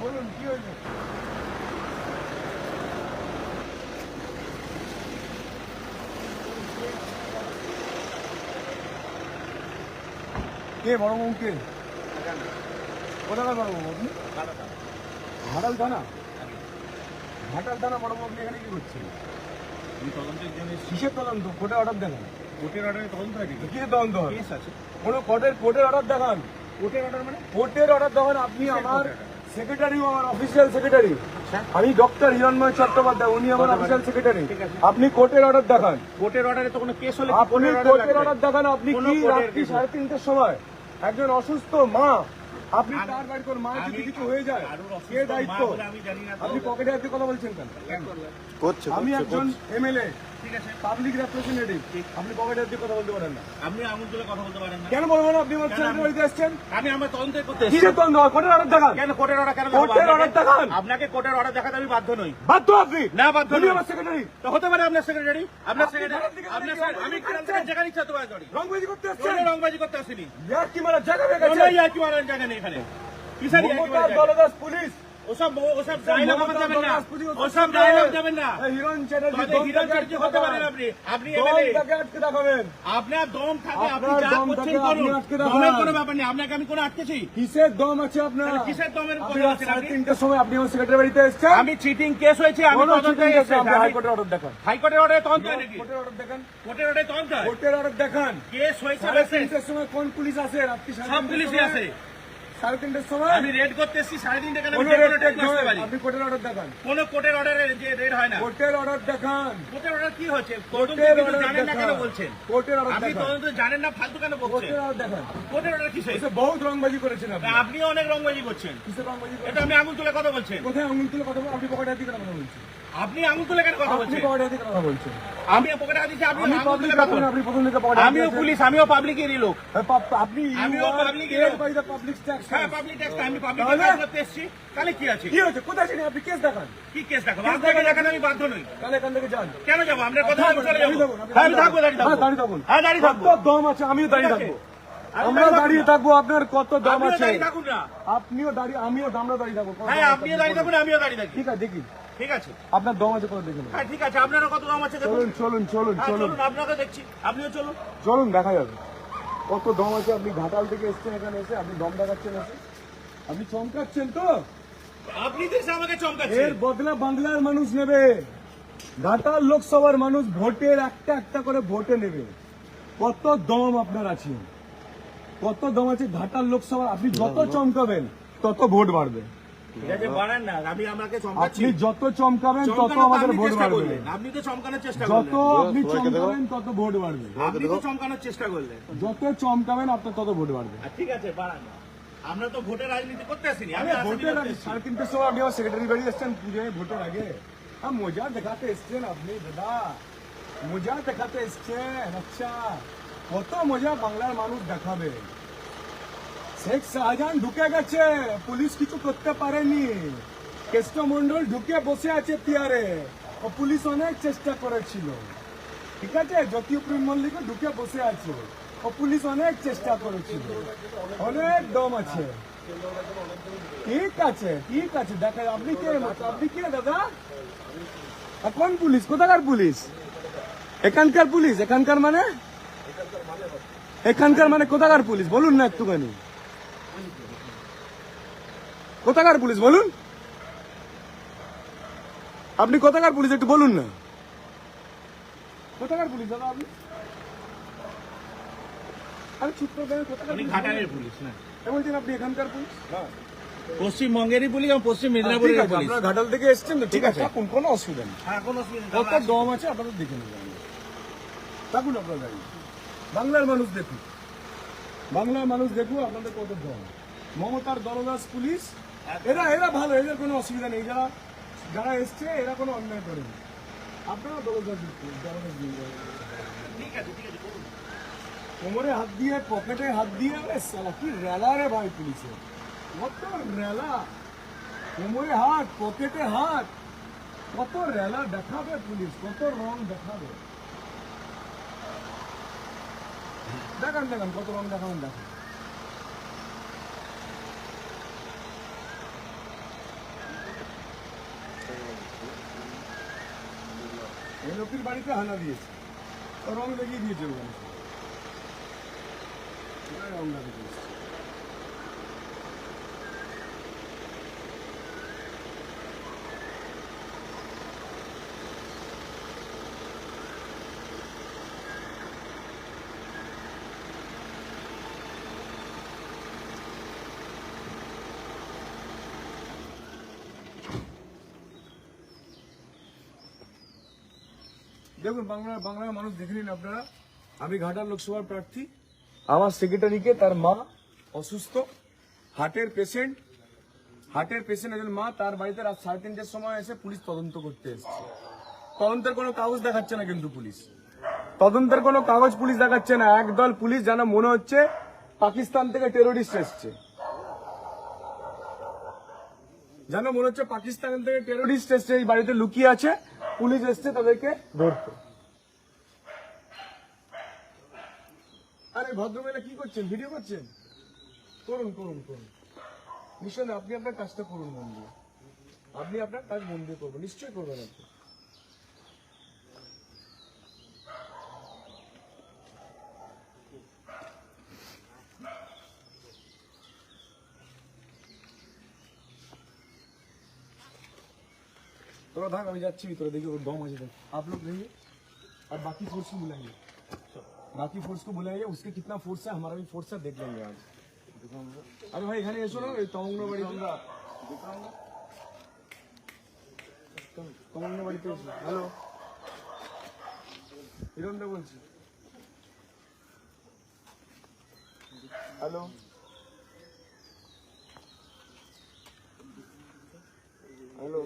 বলুন কি হয়েছে? কে বড় বাবু কে? কোথাকার বড় বাবু আপনি? ঘাটাল থানা? ঘাটাল থানা বড় বাবু আপনি এখানে কি করছেন? তদন্তের জন্য কিসের তদন্ত? কোর্টের অর্ডার দেখান। কোর্টের অর্ডারে তদন্ত হয় নাকি? কিসের তদন্ত হয়? কেস আছে। কোনো কোর্টের অর্ডার দেখান। কোর্টের অর্ডার মানে? কোর্টের অর্ডার দেখান। আপনি কিসের আমার court order? সেক্রেটারি, আমার অফিসিয়াল সেক্রেটারি। আমি ডক্টর হিরণময় চট্টোপাধ্যায়, উনি আমার অফিসিয়াল সেক্রেটারি। ঠিক আছে। আপনি কোর্টের অর্ডার দেখান। কোর্টের অর্ডারে তো কোনো কেস হলে আপনি কোর্টের অর্ডার দেখান। আপনি কোনো কি court-এর রাত্রি কিছু? 3:30টার সময় একজন অসুস্থ মা, আপনি আমি- তার বাড়ি কোন মা যদি আমি- কিছু হয়ে যায় কারোর অসুস্থ কে মা দায়িত্ব? বলে আমি জানি না তো। আপনি পকেটে হাতে কথা বলছেন কেন? আমি একজন এমএলএ, ঠিক আছে। Public representative. আপনি পকেটে হাতে কথা বলতে পারেন না। আপনি আঙুল তুলে কথা বলতে পারেন না। কেন বলবেন? আপনি আমার কেন ছেলের বাড়িতে আসছেন, আমি আমার তদন্ত করতে এসেছি। কিসের তদন্ত হয়? কোর্টের অর্ডার দেখান। কেন কোর্টের অর্ডার কেন কোর্টের দেখাবো? অর্ডার দেখান। আপনাকে কোর্টের অর্ডার দেখাতে আমি বাধ্য নই। বাধ্য আপনি? না, বাধ্য উনি নই। আমার সেক্রেটারি। তো হতে পারে আপনার সেক্রেটারি, আপনার আপনি সেক্রেটারি, ঘাটাল থেকে আপনার রংবাজি আমি করতে ঘাটাল থেকে আসছেন? যেখানে ইচ্ছা তোমায় করি। রংবাজি করতে কোনো আসছেন? রংবাজি করতে আসিনি। ইয়ার্কি মারা জায়গা হয়ে কোনো গেছে। ইয়ার্কি মারার জায়গা নেই এখানে। কিসের ইয়ার্কি মমতার মারার জায়গা? দলদাস পুলিশ, ওসব ডায়লগ আমার মমতার যাবেন না। দলদাস পুলিশ, ওসব ডায়লগ যাবেন না। এই হিরণ চ্যাটার্জি তাহলে দম হিরণ থেকে চ্যাটার্জি আটকে হতে পারেন দেখান। আপনি। আপনি দম এমএলএ। থেকে আটকে দেখাবেন। আপনার দম থাকে, আপনি আপনার যা দম করছেন থাকে, করুন। আপনি আটকে দেখান। দমের কোনো ব্যাপার নেই। আপনাকে আমি কোনো আটকেছি? কিসের দম আছে আপনার? তাহলে কিসের দমের আপনি কথা রাত বলছেন আপনি? 3:30টার সময় আপনি আমার সেক্রেটারি বাড়িতে এসেছেন। আমি চিটিং কেস হয়েছে, আমি কোনো তদন্তে cheating case এসেছি। না, আপনি হাইকোর্টের অর্ডার দেখান। হাইকোর্টের অর্ডারে তদন্ত হয় নাকি? কোর্টের অর্ডার দেখান। কোর্টের অর্ডারে তদন্ত হয়? কোর্টের অর্ডার দেখান। কেস হয়েছে, 3:30টার সময় কোন পুলিশ আসে? রাত্রি সব পুলিশই আছে। 3:30টার সময় আমি রেড করতে এসেছি 3:30 কেন? আমি কোনো যে কোনো রেড টাইম আসতে পারি। আপনি কোর্টের অর্ডার দেখান। কোনো কোর্টের অর্ডারে যে রেড হয় না। কোর্টের অর্ডার দেখান। কোর্টের অর্ডার কি হচ্ছে? তদন্ত কোর্টের কিছু অর্ডার জানেন না কেন দেখান। বলছেন? কোর্টের অর্ডার আপনি দেখান। তদন্ত জানেন না, ফালতু কেন বলছেন? কোর্টের অর্ডার দেখান। কোর্টের অর্ডার কিসে? এসে বহুত রংবাজি করেছেন আপনি। আপনিও অনেক রংবাজি করছেন। কিসের রংবাজি এটা করেছেন? আমি আঙুল তুলে কথা বলছেন। কোথায় আঙুল তুলে কথা বলছেন? আপনি পকেটে হাতে কথা বলছেন। আপনি আঙুল তুলে কেন কথা আপনি বলছেন? পকেটে হাতে কথা বলছেন। আমি পকেটে হাত দিচ্ছি, আপনি আমি আঙুল পাবলিক তুলে কথা বলছেন। আপনি প্রথম থেকে পকেটে আমিও পুলিশ, আমিও পাবলিকেরই লোক। আপনি আমিও public এর লোক। By the public tax. হ্যাঁ, পাবলিক ট্যাক্স, আমি পাবলিক তাহলে? ট্যাক্স করতে এসেছি। তাহলে কি আছে? কি হয়েছে? কোথায় ছিলেন আপনি? কেস দেখান। কি কেস দেখাবো? কেস আপনাকে দেখান। দেখাতে আমি বাধ্য নই। তাহলে এখান থেকে যান। কেন যাবো? আপনার কথা আমি চলে দাঁড়িয়ে যাবো। থাকুন, আপনি হ্যাঁ, আমি থাকবো, দাঁড়িয়ে হ্যাঁ, থাকবো। দাঁড়িয়ে থাকুন। হ্যাঁ, দাঁড়িয়ে থাকবো। কত দম আছে? আমিও দাঁড়িয়ে ঠিক আছে। থাকবো। আমি আমরা দাঁড়িয়ে থাকবো। আপনার কত দম আপনিও আছে? দাঁড়িয়ে থাকুন না। আপনিও দাঁড়িয়ে, আমিও আমরা দাঁড়িয়ে থাকবো। কত হ্যাঁ, দম আছে আপনিও আপনি দাঁড়িয়ে বলুন। থাকুন, আমিও দাঁড়িয়ে থাকি। ঠিক আছে, দেখি ঠিক আছে। আপনার দম আছে কত দেখুন। হ্যাঁ, ঠিক আছে। আপনারও কত দাম আছে দেখুন। চলুন চলুন চলুন হ্যাঁ, চলুন চলুন, আপনাকে দেখছি। আপনিও চলুন। চলুন, দেখা যাবে কত দম আছে। আপনি ঘাটাল থেকে এসছেন, এখানে এসে আপনি দম দেখাচ্ছেন এসে। আপনি চমকাচ্ছেন তো? আপনি তো এসে আমাকে চমকাচ্ছেন। এর বদলা বাংলার মানুষ নেবে। ঘাটাল লোকসভার মানুষ ভোটের একটা একটা করে ভোটে নেবে। কত দম আপনার আছে? কত দম আছে ঘাটাল লোকসভা? আপনি যত চমকাবেন তত ভোট বাড়বে। ঠিক আছে, বাড়ান না। আমি আমাকে চমকাচ্ছি। আপনি যত চমকাবেন তত চমকানোর তো আমাদের আপনি ভোট চেষ্টা বাড়বে। করলেন। আপনি তো চমকানোর চেষ্টা যত করলেন। আপনি চমকাবেন তত ভোট বাড়বে। আপনি তো চমকানোর চেষ্টা করলেন। যত চমকাবেন আপনার তত ভোট বাড়বে। আর ঠিক আছে, বাড়ান না। আমরা তো ভোটের রাজনীতি করতে আসিনি। আমি আরে ভোটের আগে আসিনি। 3:30টার সময় আপনি আমার সেক্রেটারি বাড়ি এসছেন পুজোয় ভোটের আগে। মজা দেখাতে এসছেন আপনি দাদা, মজা দেখাতে এসছেন। আচ্ছা, কত মজা বাংলার মানুষ দেখাবে। শেখ শাহজাহান ঢুকে গেছে, পুলিশ কিছু করতে পারেনি। কেষ্টমন্ডল ঢুকে বসে আছে চেয়ারে, ও পুলিশ অনেক চেষ্টা করেছিল। ঠিক আছে, জ্যোতিপ্রিয় মল্লিক ঢুকে বসে আছে, ও পুলিশ অনেক চেষ্টা করেছিল। অনেক দম আছে। ঠিক আছে, ঠিক আছে, দেখা আপনি কে? আপনি কে দাদা? আর কোন পুলিশ? কোথাকার পুলিশ? এখানকার পুলিশ? এখানকার মানে? এখানকার মানে কোথাকার পুলিশ বলুন না একটুখানি। কোথাকার পুলিশ বলুন? আপনি কোথাকার পুলিশ একটু বলুন না। কোথাকার পুলিশ দাদা আপনি? আরে চুপ করে দেন, কোথাকার উনি পুলিশ? ঘাটালের পুলিশ না, বলছেন আপনি এখানকার পুলিশ? পশ্চিমবঙ্গেরই পুলিশ এবং পশ্চিম ঠিক মেদিনীপুরের আছে, পুলিশ। আপনারা ঘাটাল থেকে এসছেন তো, ঠিক আছে, থাকুন, কোনো অসুবিধা নেই। হ্যাঁ, কোনো অসুবিধা নেই। কত দম আছে আপনারা দেখে নেবেন। থাকুন আপনারা দাঁড়িয়ে। বাংলার মানুষ দেখুন, বাংলার মানুষ দেখুন আপনাদের কত দম। মমতার দলদাস পুলিশ, এরা এরা ভালো, এদের কোনো অসুবিধা নেই। যারা এসছে এরা কোনো অন্যায় করেনি। আপনারা দলদাস দেখুন, দলদাস দিন। ঠিক আছে, ঠিক আছে, করুন। কোমরে হাত দিয়ে, পকেটে হাত দিয়ে, আরে সালা কি রেলা রে ভাই পুলিশের, কত রেলা। কোমরে হাত, পকেটে হাত, কত রেলা দেখাবে পুলিশ, কত রং দেখাবে। দেখান দেখান কত রং দেখাবেন, দেখান। এনওপির বাড়িতে হানা দিয়েছে, রং দেখিয়ে দিয়েছে ওখানে, রং দেখিয়ে দিয়েছে। দেখুন বাংলার মানুষ দেখে নিন আপনারা, আমি ঘাটাল লোকসভার প্রার্থী, আমার সেক্রেটারিকে তার মা অসুস্থ, হার্টের পেশেন্ট একজন মা, তার বাড়িতে রাত 3:30টার সময় এসে পুলিশ তদন্ত করতে এসেছে। তদন্তের কোনো কাগজ দেখাচ্ছে না, কিন্তু পুলিশ তদন্তের কোনো কাগজ পুলিশ দেখাচ্ছে না। একদল পুলিশ যেন মনে হচ্ছে পাকিস্তান থেকে টেরোরিস্ট এসছে, যেন মনে হচ্ছে পাকিস্তান থেকে টেরোরিস্ট এসছে, এই বাড়িতে লুকিয়ে আছে, পুলিশ এসছে তাদেরকে ধরতে। আরে ভদ্রমহিলা কি করছেন, ভিডিও করছেন? করুন করুন করুন, নিশ্চয় আপনি আপনার কাজটা করুন মন দিয়ে, আপনি আপনার কাজ মন দিয়ে করবেন, নিশ্চয়ই করবেন আপনি। थोड़ा भाग, अभी जाच्छी भी थोड़ा देखिए, दो मजे तक आप लोग रहिए और बाकी फोर्स को बुलाइए, उसके कितना फोर्स है, हमारा भी फोर्स है, देख लेंगे आज। अरे भाई এখানে এসো না, এই তমঙ্গ বাড়িতে এসো। হ্যালো, হিরণদা বলছি। Hello, hello,